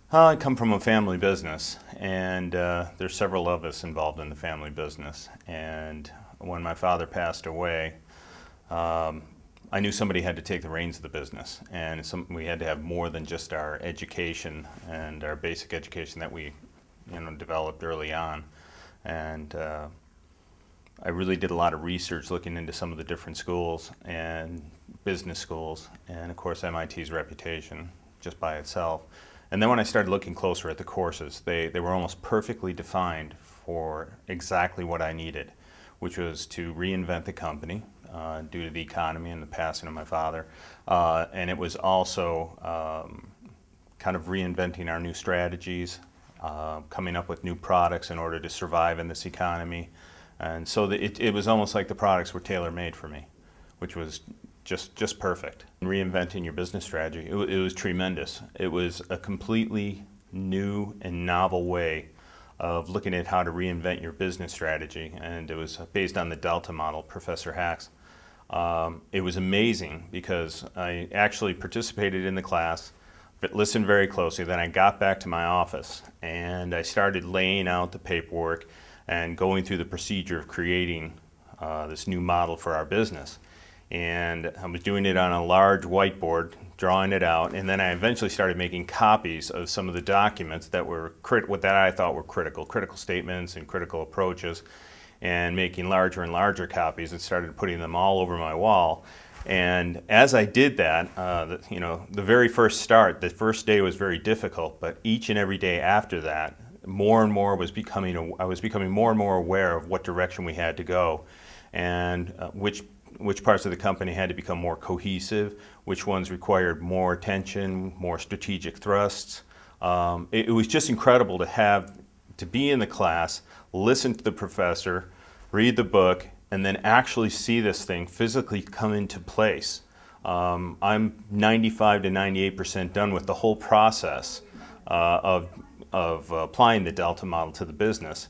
I come from a family business, and there's several of us involved in the family business. And when my father passed away, I knew somebody had to take the reins of the business, and we had to have more than just our education and our basic education that we, developed early on. And I really did a lot of research looking into some of the different schools and business schools, and of course MIT's reputation just by itself. And then when I started looking closer at the courses, they were almost perfectly defined for exactly what I needed, which was to reinvent the company due to the economy and the passing of my father. And it was also kind of reinventing our new strategies, coming up with new products in order to survive in this economy. And so it was almost like the products were tailor-made for me, which was just perfect. Reinventing your business strategy, it was tremendous. It was a completely new and novel way of looking at how to reinvent your business strategy, and it was based on the Delta model, Professor Hacks. It was amazing because I actually participated in the class, but listened very closely. Then I got back to my office and I started laying out the paperwork and going through the procedure of creating this new model for our business. And I was doing it on a large whiteboard, drawing it out, and then I eventually started making copies of some of the documents that were that I thought were critical statements and critical approaches, and making larger and larger copies and started putting them all over my wall. And as I did that, the very first start, the first day was very difficult, but each and every day after that, more and more I was becoming more and more aware of what direction we had to go, and which parts of the company had to become more cohesive, which ones required more attention, more strategic thrusts. It was just incredible to be in the class, listen to the professor, read the book, and then actually see this thing physically come into place. I'm 95 to 98% done with the whole process of applying the Delta model to the business.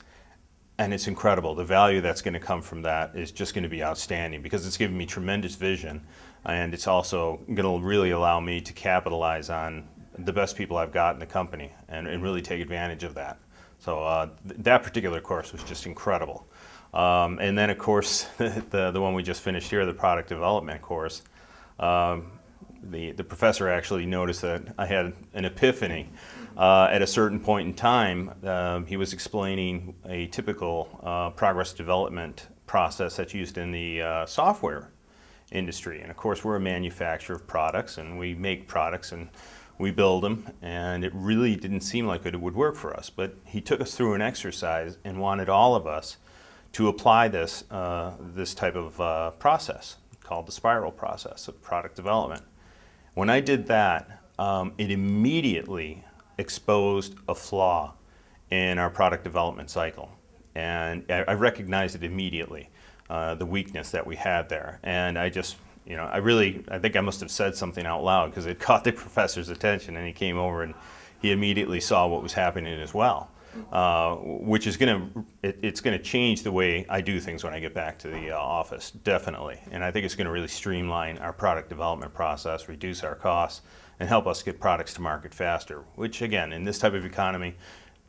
And it's incredible. The value that's going to come from that is just going to be outstanding because it's given me tremendous vision, and it's also going to really allow me to capitalize on the best people I've got in the company and really take advantage of that. So that particular course was just incredible. And then of course the one we just finished here, the product development course, the professor actually noticed that I had an epiphany. At a certain point in time, he was explaining a typical progress development process that's used in the software industry. And of course, we're a manufacturer of products, and we make products and we build them, and it really didn't seem like it would work for us. But he took us through an exercise and wanted all of us to apply this type of process called the spiral process of product development. When I did that, it immediately exposed a flaw in our product development cycle, and I recognized it immediately, the weakness that we had there. And I just, I think I must have said something out loud because it caught the professor's attention, and he came over and he immediately saw what was happening as well, which is it's going to change the way I do things when I get back to the office, definitely. And I think it's going to really streamline our product development process, reduce our costs, and help us get products to market faster, which again, in this type of economy,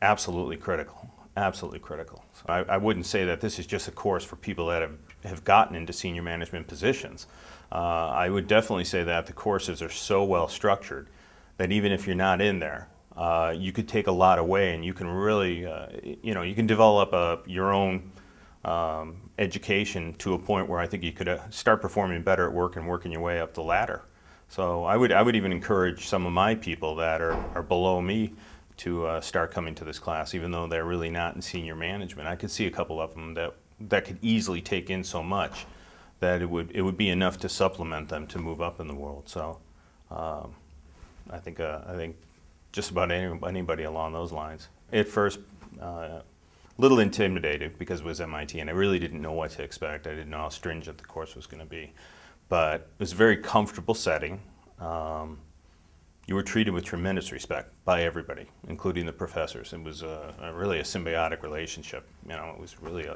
absolutely critical, absolutely critical. So I wouldn't say that this is just a course for people that have gotten into senior management positions. I would definitely say that the courses are so well structured that even if you're not in there, you could take a lot away, and you can really, you can develop your own education to a point where I think you could start performing better at work and working your way up the ladder. So I would even encourage some of my people that are below me to start coming to this class, even though they're really not in senior management. I could see a couple of them that could easily take in so much that it would be enough to supplement them to move up in the world. So I think just about anybody along those lines. At first, a little intimidated because it was MIT, and I really didn't know what to expect. I didn't know how stringent the course was going to be. But it was a very comfortable setting. You were treated with tremendous respect by everybody, including the professors. It was really a symbiotic relationship. It was really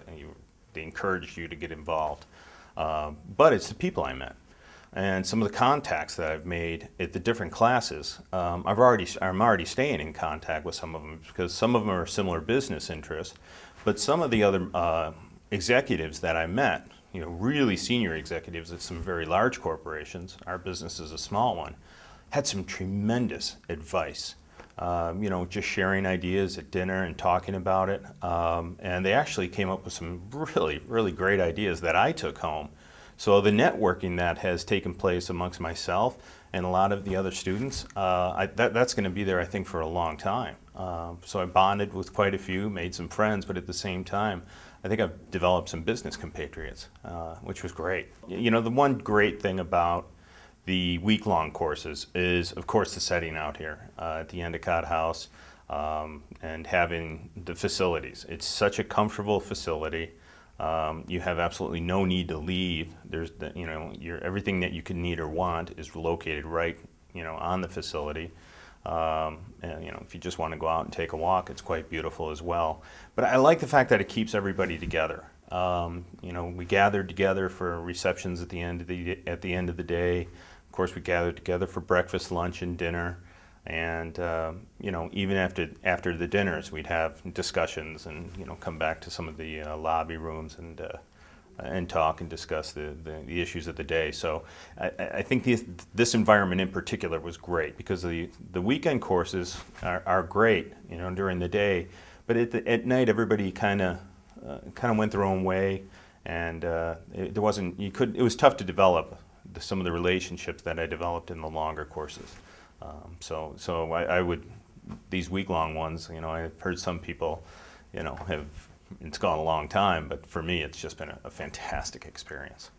they encouraged you to get involved. But it's the people I met. and some of the contacts that I've made at the different classes, I'm already staying in contact with some of them because some of them are similar business interests, but some of the other executives that I met, really senior executives at some very large corporations, our business is a small one, had some tremendous advice. Just sharing ideas at dinner and talking about it, and they actually came up with some really, really great ideas that I took home. So the networking that has taken place amongst myself and a lot of the other students, that's going to be there, I think, for a long time. So I bonded with quite a few, made some friends, but at the same time, I think I've developed some business compatriots, which was great. The one great thing about the week-long courses is, of course, the setting out here at the Endicott House and having the facilities. It's such a comfortable facility. You have absolutely no need to leave. There's, everything that you can need or want is located right, on the facility. And, if you just want to go out and take a walk, it's quite beautiful as well. But I like the fact that it keeps everybody together. We gathered together for receptions at the end of the day. Of course, we gathered together for breakfast, lunch, and dinner. And even after the dinners, we'd have discussions and come back to some of the lobby rooms and talk and discuss the issues of the day. So I think this environment in particular was great because the weekend courses are great, during the day, but at night everybody kind of went their own way, and it was tough to develop some of the relationships that I developed in the longer courses. So these week-long ones, I've heard some people, it's gone a long time, but for me it's just been a fantastic experience.